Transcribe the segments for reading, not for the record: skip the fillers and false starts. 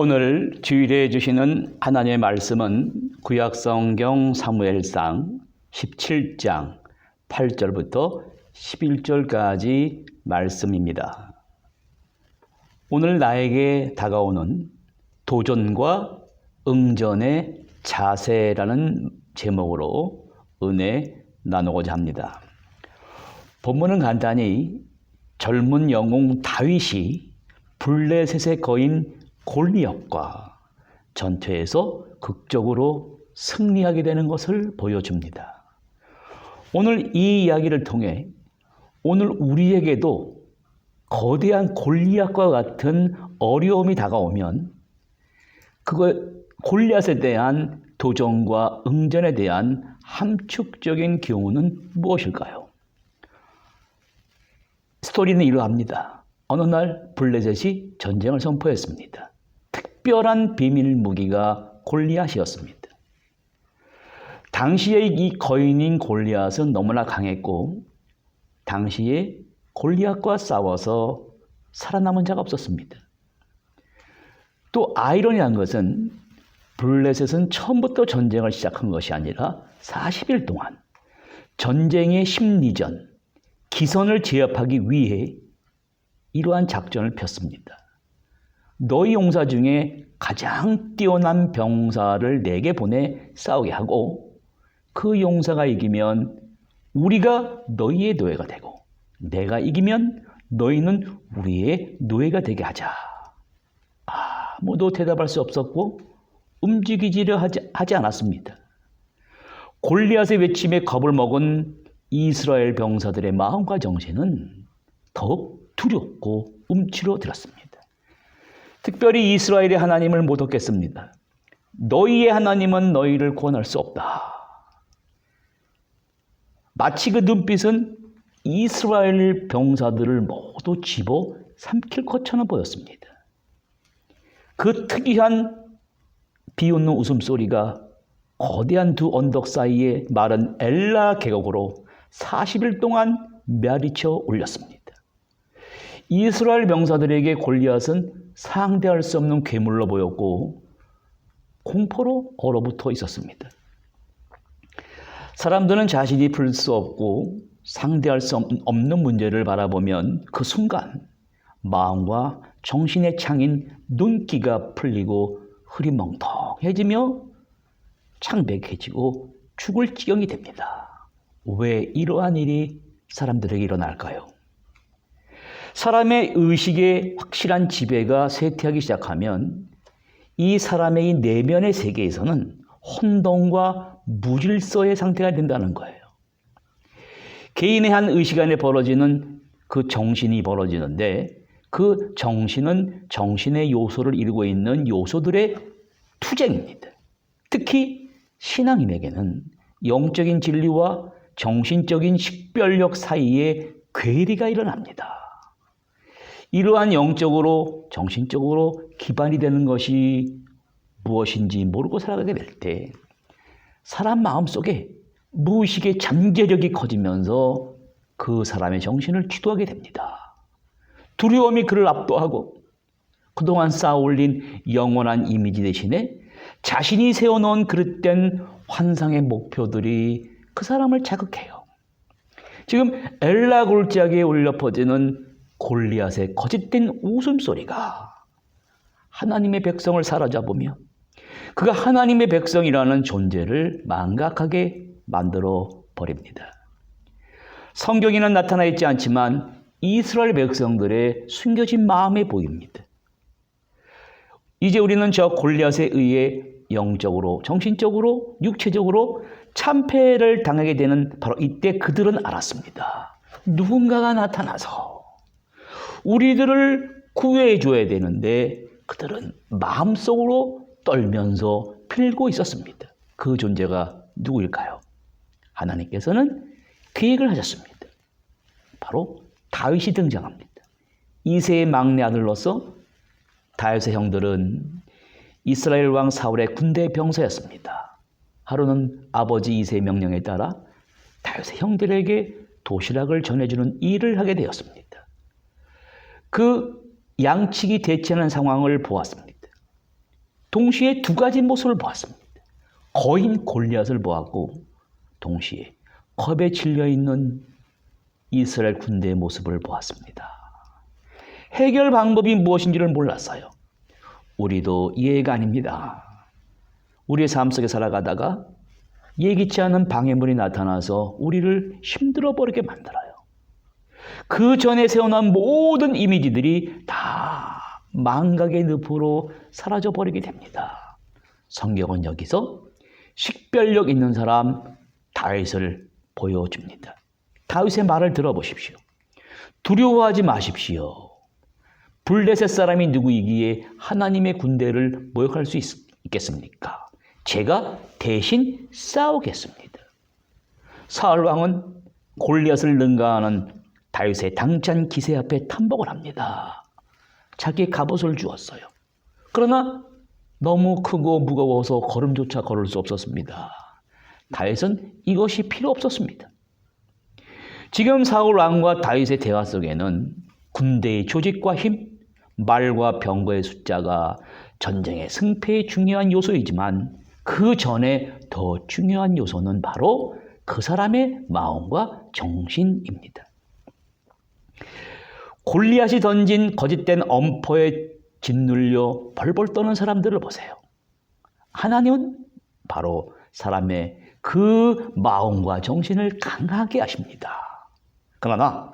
오늘 주일에 주시는 하나님의 말씀은 구약성경 사무엘상 17장 8절부터 11절까지 말씀입니다. 오늘 나에게 다가오는 도전과 응전의 자세라는 제목으로 은혜 나누고자 합니다. 본문은 간단히 젊은 영웅 다윗이 블레셋의 거인 골리앗과 전투에서 극적으로 승리하게 되는 것을 보여줍니다. 오늘 이 이야기를 통해 오늘 우리에게도 거대한 골리앗과 같은 어려움이 다가오면 골리앗에 대한 도전과 응전에 대한 함축적인 교훈은 무엇일까요? 스토리는 이러합니다. 어느 날 블레셋이 전쟁을 선포했습니다. 특별한 비밀 무기가 골리앗이었습니다. 당시에 이 거인인 골리앗은 너무나 강했고 당시에 골리앗과 싸워서 살아남은 자가 없었습니다. 또 아이러니한 것은 블레셋은 처음부터 전쟁을 시작한 것이 아니라 40일 동안 전쟁의 심리전, 기선을 제압하기 위해 이러한 작전을 폈습니다. 너희 용사 중에 가장 뛰어난 병사를 내게 보내 싸우게 하고 그 용사가 이기면 우리가 너희의 노예가 되고 내가 이기면 너희는 우리의 노예가 되게 하자. 아무도 대답할 수 없었고 움직이지를 하지 않았습니다. 골리앗의 외침에 겁을 먹은 이스라엘 병사들의 마음과 정신은 더욱 두렵고 움츠러들었습니다. 특별히 이스라엘의 하나님을 못 얻겠습니다. 너희의 하나님은 너희를 구원할 수 없다. 마치 그 눈빛은 이스라엘 병사들을 모두 집어 삼킬 것처럼 보였습니다. 그 특이한 비웃는 웃음소리가 거대한 두 언덕 사이에 마른 엘라 계곡으로 40일 동안 메아리쳐 울렸습니다. 이스라엘 병사들에게 골리앗은 상대할 수 없는 괴물로 보였고 공포로 얼어붙어 있었습니다. 사람들은 자신이 풀 수 없고 상대할 수 없는 문제를 바라보면 그 순간 마음과 정신의 창인 눈기가 풀리고 흐리멍텅해지며 창백해지고 죽을 지경이 됩니다. 왜 이러한 일이 사람들에게 일어날까요? 사람의 의식에 확실한 지배가 쇠퇴하기 시작하면 이 사람의 이 내면의 세계에서는 혼돈과 무질서의 상태가 된다는 거예요. 개인의 한 의식 안에 벌어지는 그 정신이 벌어지는데 그 정신은 정신의 요소를 이루고 있는 요소들의 투쟁입니다. 특히 신앙인에게는 영적인 진리와 정신적인 식별력 사이에 괴리가 일어납니다. 이러한 영적으로 정신적으로 기반이 되는 것이 무엇인지 모르고 살아가게 될 때 사람 마음속에 무의식의 잠재력이 커지면서 그 사람의 정신을 주도하게 됩니다. 두려움이 그를 압도하고 그동안 쌓아올린 영원한 이미지 대신에 자신이 세워놓은 그릇된 환상의 목표들이 그 사람을 자극해요. 지금 엘라 골짜기에 울려 퍼지는 골리앗의 거짓된 웃음소리가 하나님의 백성을 사로잡으며 그가 하나님의 백성이라는 존재를 망각하게 만들어 버립니다. 성경에는 나타나 있지 않지만 이스라엘 백성들의 숨겨진 마음에 보입니다. 이제 우리는 저 골리앗에 의해 영적으로, 정신적으로, 육체적으로 참패를 당하게 되는 바로 이때 그들은 알았습니다. 누군가가 나타나서 우리들을 구해해 줘야 되는데 그들은 마음속으로 떨면서 빌고 있었습니다. 그 존재가 누구일까요? 하나님께서는 계획을 하셨습니다. 바로 다윗이 등장합니다. 이새의 막내 아들로서 다윗의 형들은 이스라엘 왕 사울의 군대 병사였습니다. 하루는 아버지 이새의 명령에 따라 다윗의 형들에게 도시락을 전해주는 일을 하게 되었습니다. 그 양측이 대치하는 상황을 보았습니다. 동시에 두 가지 모습을 보았습니다. 거인 골리앗을 보았고 동시에 겁에 질려 있는 이스라엘 군대의 모습을 보았습니다. 해결 방법이 무엇인지를 몰랐어요. 우리도 이해가 아닙니다. 우리의 삶 속에 살아가다가 예기치 않은 방해물이 나타나서 우리를 힘들어 버리게 만들어요. 그 전에 세워놓은 모든 이미지들이 다 망각의 늪으로 사라져 버리게 됩니다. 성경은 여기서 식별력 있는 사람 다윗을 보여줍니다. 다윗의 말을 들어보십시오. 두려워하지 마십시오. 블레셋 사람이 누구이기에 하나님의 군대를 모욕할 수 있겠습니까? 제가 대신 싸우겠습니다. 사울 왕은 골리앗을 능가하는 다윗의 당찬 기세 앞에 탐복을 합니다. 자기의 갑옷을 주었어요. 그러나 너무 크고 무거워서 걸음조차 걸을 수 없었습니다. 다윗은 이것이 필요 없었습니다. 지금 사울 왕과 다윗의 대화 속에는 군대의 조직과 힘, 말과 병거의 숫자가 전쟁의 승패에 중요한 요소이지만 그 전에 더 중요한 요소는 바로 그 사람의 마음과 정신입니다. 골리앗이 던진 거짓된 엄포에 짓눌려 벌벌 떠는 사람들을 보세요. 하나님은 바로 사람의 그 마음과 정신을 강하게 하십니다. 그러나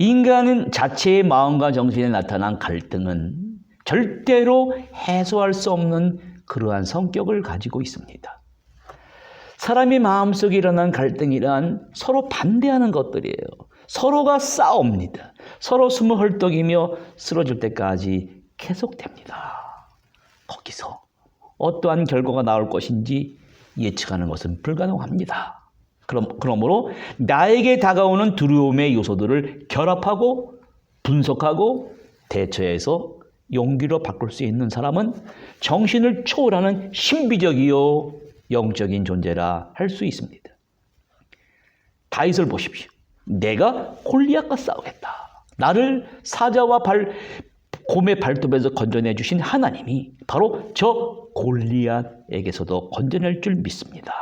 인간은 자체의 마음과 정신에 나타난 갈등은 절대로 해소할 수 없는 그러한 성격을 가지고 있습니다. 사람의 마음속에 일어난 갈등이란 서로 반대하는 것들이에요. 서로가 싸웁니다. 서로 숨을 헐떡이며 쓰러질 때까지 계속됩니다. 거기서 어떠한 결과가 나올 것인지 예측하는 것은 불가능합니다. 그러므로 나에게 다가오는 두려움의 요소들을 결합하고 분석하고 대처해서 용기로 바꿀 수 있는 사람은 정신을 초월하는 신비적이요 영적인 존재라 할 수 있습니다. 다윗을 보십시오. 내가 골리앗과 싸우겠다. 나를 사자와 곰의 발톱에서 건져내 주신 하나님이 바로 저 골리앗에게서도 건져낼 줄 믿습니다.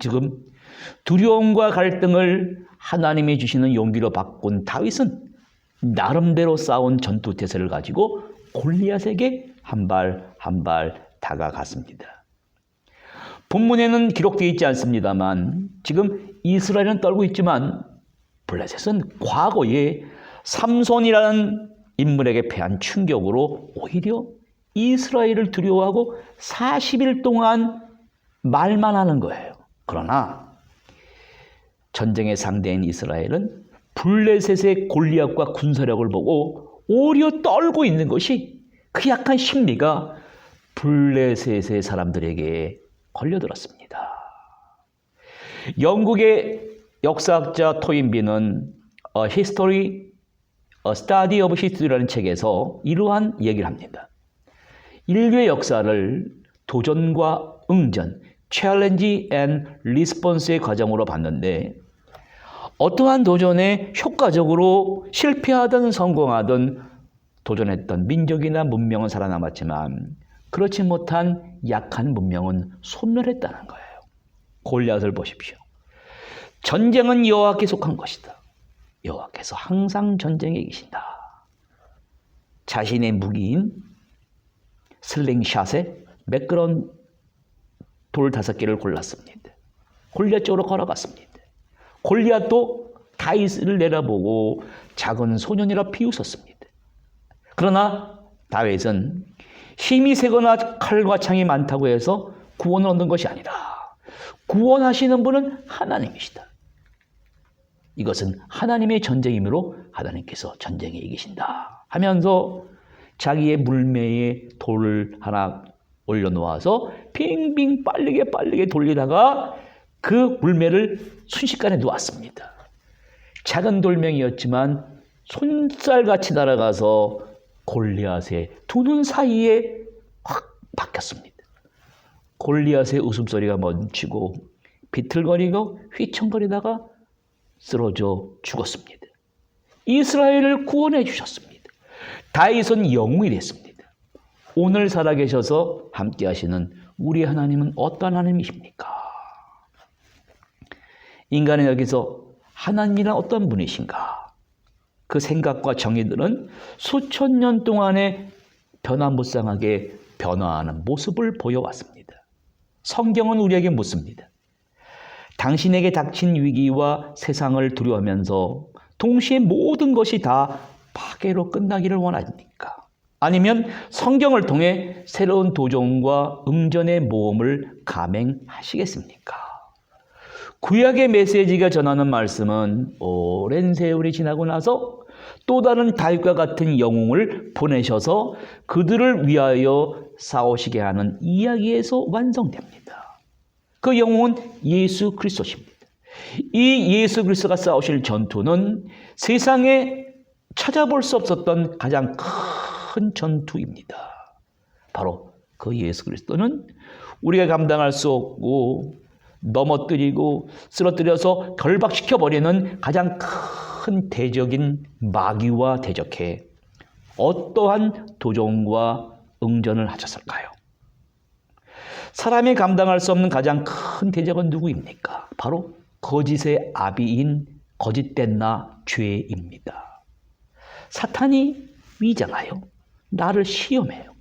지금 두려움과 갈등을 하나님이 주시는 용기로 바꾼 다윗은 나름대로 쌓은 전투태세를 가지고 골리앗에게 한 발 한 발 다가갔습니다. 본문에는 기록되어 있지 않습니다만 지금 이스라엘은 떨고 있지만 블레셋은 과거에 삼손이라는 인물에게 패한 충격으로 오히려 이스라엘을 두려워하고 40일 동안 말만 하는 거예요. 그러나 전쟁의 상대인 이스라엘은 블레셋의 골리앗과 군사력을 보고 오히려 떨고 있는 것이 그 약한 심리가 블레셋의 사람들에게 걸려들었습니다. 영국의 역사학자 토인비는 A Study of History라는 책에서 이러한 얘기를 합니다. 인류의 역사를 도전과 응전, Challenge and Response의 과정으로 봤는데 어떠한 도전에 효과적으로 실패하든 성공하든 도전했던 민족이나 문명은 살아남았지만 그렇지 못한 약한 문명은 소멸했다는 거예요. 골리앗을 보십시오. 전쟁은 여호와께 속한 것이다. 여호와께서 항상 전쟁에 계신다. 자신의 무기인 슬링샷에 매끄러운 돌 5개를 골랐습니다. 골리앗 쪽으로 걸어갔습니다. 골리앗도 다윗을 내려보고 작은 소년이라 비웃었습니다. 그러나 다윗은 힘이 세거나 칼과 창이 많다고 해서 구원을 얻는 것이 아니라 구원하시는 분은 하나님이시다. 이것은 하나님의 전쟁이므로 하나님께서 전쟁에 이기신다 하면서 자기의 물매에 돌을 하나 올려놓아서 빙빙 빠르게 돌리다가 그 물매를 순식간에 놓았습니다. 작은 돌멩이였지만 손살같이 날아가서 골리앗의 두 눈 사이에 확 박혔습니다. 골리앗의 웃음소리가 멈추고 비틀거리고 휘청거리다가 쓰러져 죽었습니다. 이스라엘을 구원해 주셨습니다. 다윗은 영웅이 됐습니다. 오늘 살아계셔서 함께 하시는 우리 하나님은 어떤 하나님이십니까? 인간은 여기서 하나님이란 어떤 분이신가? 그 생각과 정의들은 수천 년 동안에 변화무쌍하게 변화하는 모습을 보여왔습니다. 성경은 우리에게 묻습니다. 당신에게 닥친 위기와 세상을 두려워하면서 동시에 모든 것이 다 파괴로 끝나기를 원하십니까? 아니면 성경을 통해 새로운 도전과 응전의 모험을 감행하시겠습니까? 구약의 메시지가 전하는 말씀은 오랜 세월이 지나고 나서 또 다른 다윗과 같은 영웅을 보내셔서 그들을 위하여 싸우시게 하는 이야기에서 완성됩니다. 그 영웅은 예수 그리스도십니다. 이 예수 그리스도가 싸우실 전투는 세상에 찾아볼 수 없었던 가장 큰 전투입니다. 바로 그 예수 그리스도는 우리가 감당할 수 없고 넘어뜨리고 쓰러뜨려서 결박시켜버리는 가장 큰 대적인 마귀와 대적해 어떠한 도전과 응전을 하셨을까요? 사람이 감당할 수 없는 가장 큰 대적은 누구입니까? 바로 거짓의 아비인 거짓된 나 죄입니다. 사탄이 위장하여 나를 시험해요.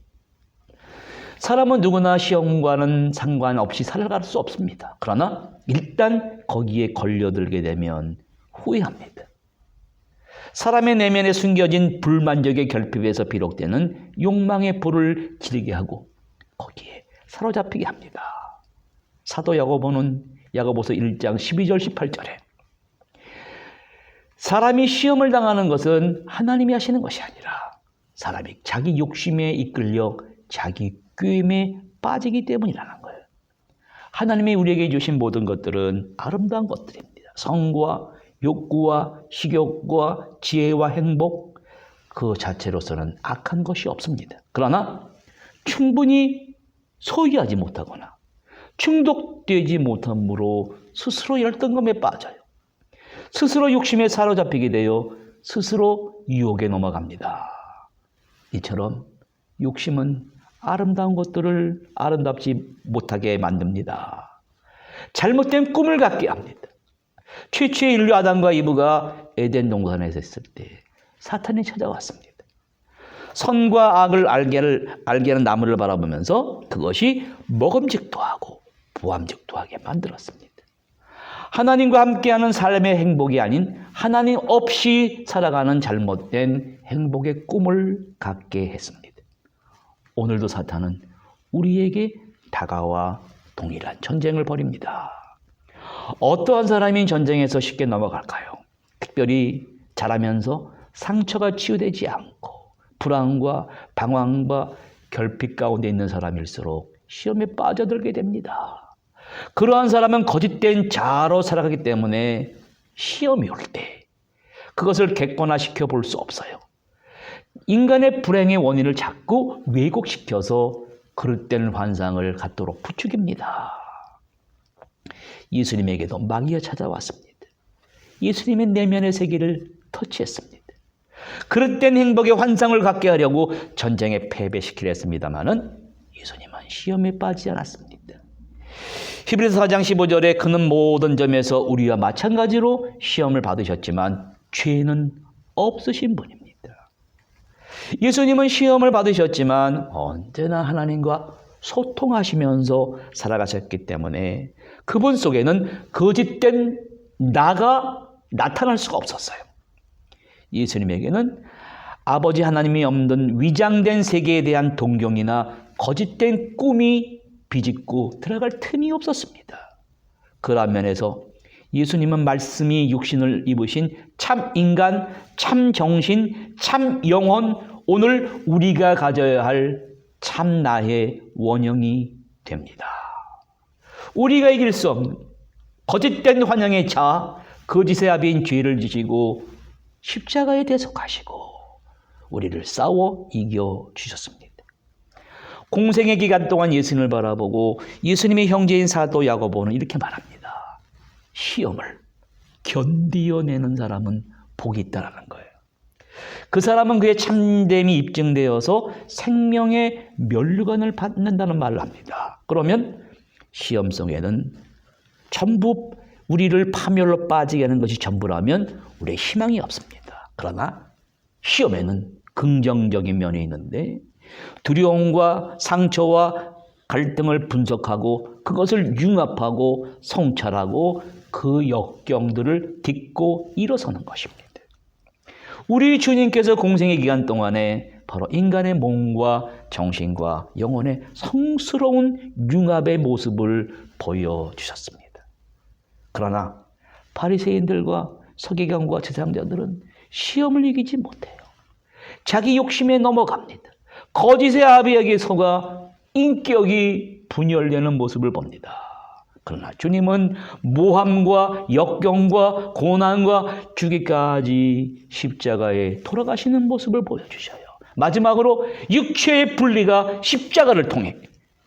사람은 누구나 시험과는 상관없이 살아갈 수 없습니다. 그러나 일단 거기에 걸려들게 되면 후회합니다. 사람의 내면에 숨겨진 불만족의 결핍에서 비롯되는 욕망의 불을 지르게 하고 거기에 사로잡히게 합니다. 사도 야고보는 야고보서 1장 12절 18절에 사람이 시험을 당하는 것은 하나님이 하시는 것이 아니라 사람이 자기 욕심에 이끌려 자기 꾀임에 빠지기 때문이라는 거예요. 하나님이 우리에게 주신 모든 것들은 아름다운 것들입니다. 성과 욕구와 식욕과 지혜와 행복 그 자체로서는 악한 것이 없습니다. 그러나 충분히 소유하지 못하거나 중독되지 못함으로 스스로 열등감에 빠져요. 스스로 욕심에 사로잡히게 되어 스스로 유혹에 넘어갑니다. 이처럼 욕심은 아름다운 것들을 아름답지 못하게 만듭니다. 잘못된 꿈을 갖게 합니다. 최초의 인류 아담과 이브가 에덴 동산에서 있을 때 사탄이 찾아왔습니다. 선과 악을 알게 하는 나무를 바라보면서 그것이 먹음직도 하고 부함직도 하게 만들었습니다. 하나님과 함께하는 삶의 행복이 아닌 하나님 없이 살아가는 잘못된 행복의 꿈을 갖게 했습니다. 오늘도 사탄은 우리에게 다가와 동일한 전쟁을 벌입니다. 어떠한 사람이 전쟁에서 쉽게 넘어갈까요? 특별히 자라면서 상처가 치유되지 않고 불안과 방황과 결핍 가운데 있는 사람일수록 시험에 빠져들게 됩니다. 그러한 사람은 거짓된 자아로 살아가기 때문에 시험이 올 때 그것을 객관화시켜 볼 수 없어요. 인간의 불행의 원인을 자꾸 왜곡시켜서 그릇된 환상을 갖도록 부추깁니다. 예수님에게도 마귀가 찾아왔습니다. 예수님의 내면의 세계를 터치했습니다. 그릇된 행복의 환상을 갖게 하려고 전쟁에 패배시키려 했습니다마는 예수님은 시험에 빠지지 않았습니다. 히브리서 4장 15절에 그는 모든 점에서 우리와 마찬가지로 시험을 받으셨지만 죄는 없으신 분입니다. 예수님은 시험을 받으셨지만 언제나 하나님과 소통하시면서 살아가셨기 때문에 그분 속에는 거짓된 나가 나타날 수가 없었어요. 예수님에게는 아버지 하나님이 없는 위장된 세계에 대한 동경이나 거짓된 꿈이 비집고 들어갈 틈이 없었습니다. 그런 면에서 예수님은 말씀이 육신을 입으신 참 인간, 참 정신, 참 영혼, 오늘 우리가 가져야 할 참 나의 원형이 됩니다. 우리가 이길 수 없는 거짓된 환영의 자, 거짓의 아비인 죄를 지시고 십자가에 대속하시고 우리를 싸워 이겨주셨습니다. 공생의 기간 동안 예수님을 바라보고 예수님의 형제인 사도 야고보는 이렇게 말합니다. 시험을 견디어내는 사람은 복이 있다라는 거예요. 그 사람은 그의 참됨이 입증되어서 생명의 면류관을 받는다는 말을 합니다. 그러면 시험 속에는 전부 우리를 파멸로 빠지게 하는 것이 전부라면 우리의 희망이 없습니다. 그러나 시험에는 긍정적인 면이 있는데 두려움과 상처와 갈등을 분석하고 그것을 융합하고 성찰하고 그 역경들을 딛고 일어서는 것입니다. 우리 주님께서 공생의 기간 동안에 바로 인간의 몸과 정신과 영혼의 성스러운 융합의 모습을 보여주셨습니다. 그러나 바리새인들과 서기관과 제사장들은 시험을 이기지 못해요. 자기 욕심에 넘어갑니다. 거짓의 아비에게 속아 인격이 분열되는 모습을 봅니다. 그러나 주님은 모함과 역경과 고난과 죽기까지 십자가에 돌아가시는 모습을 보여주셔요. 마지막으로 육체의 분리가 십자가를 통해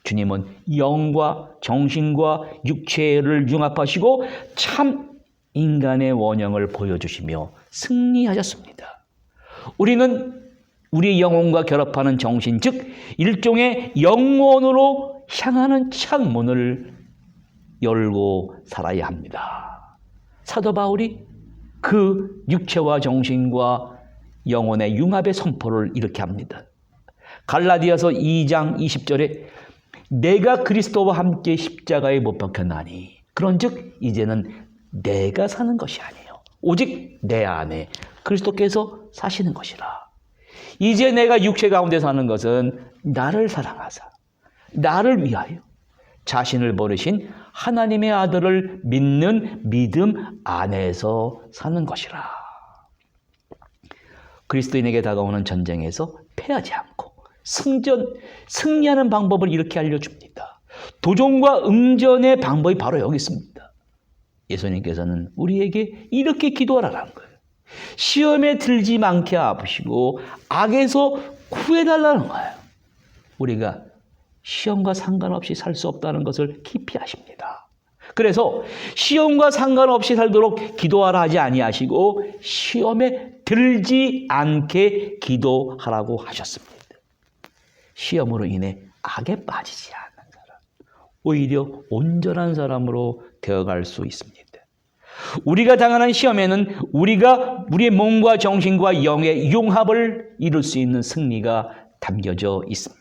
주님은 영과 정신과 육체를 융합하시고 참 인간의 원형을 보여주시며 승리하셨습니다. 우리는 우리 영혼과 결합하는 정신, 즉 일종의 영혼으로 향하는 창문을 열고 살아야 합니다. 사도 바울이 그 육체와 정신과 영혼의 융합의 선포를 이렇게 합니다. 갈라디아서 2장 20절에 내가 그리스도와 함께 십자가에 못 박혔나니 그런즉 이제는 내가 사는 것이 아니에요. 오직 내 안에 그리스도께서 사시는 것이라. 이제 내가 육체 가운데 사는 것은 나를 사랑하사 나를 위하여 자신을 버리신 하나님의 아들을 믿는 믿음 안에서 사는 것이라. 그리스도인에게 다가오는 전쟁에서 패하지 않고 승리하는 방법을 이렇게 알려줍니다. 도전과 응전의 방법이 바로 여기 있습니다. 예수님께서는 우리에게 이렇게 기도하라는 거예요. 시험에 들지 않게 아프시고 악에서 구해달라는 거예요. 우리가 시험과 상관없이 살 수 없다는 것을 깊이 아십니다. 그래서 시험과 상관없이 살도록 기도하라 하지 아니하시고 시험에 들지 않게 기도하라고 하셨습니다. 시험으로 인해 악에 빠지지 않는 사람, 오히려 온전한 사람으로 되어갈 수 있습니다. 우리가 당하는 시험에는 우리의 몸과 정신과 영의 융합을 이룰 수 있는 승리가 담겨져 있습니다.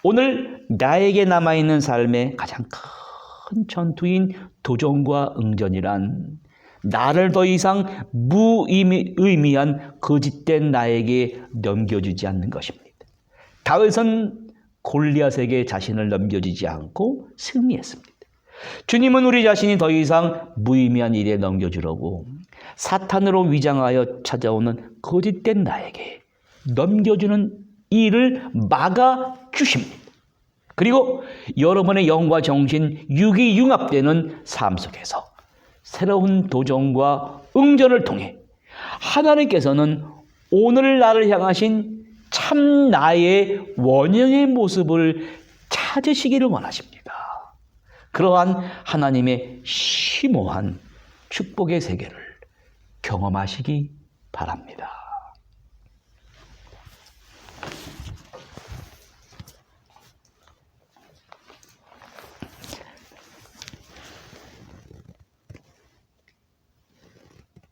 오늘 나에게 남아있는 삶의 가장 큰 전투인 도전과 응전이란 나를 더 이상 무의미한 거짓된 나에게 넘겨주지 않는 것입니다. 다윗은 골리앗에게 자신을 넘겨주지 않고 승리했습니다. 주님은 우리 자신이 더 이상 무의미한 일에 넘겨주려고 사탄으로 위장하여 찾아오는 거짓된 나에게 넘겨주는 일을 막아주십니다. 그리고 여러분의 영과 정신, 육이 융합되는 삶 속에서 새로운 도전과 응전을 통해 하나님께서는 오늘 나를 향하신 참 나의 원형의 모습을 찾으시기를 원하십니다. 그러한 하나님의 심오한 축복의 세계를 경험하시기 바랍니다.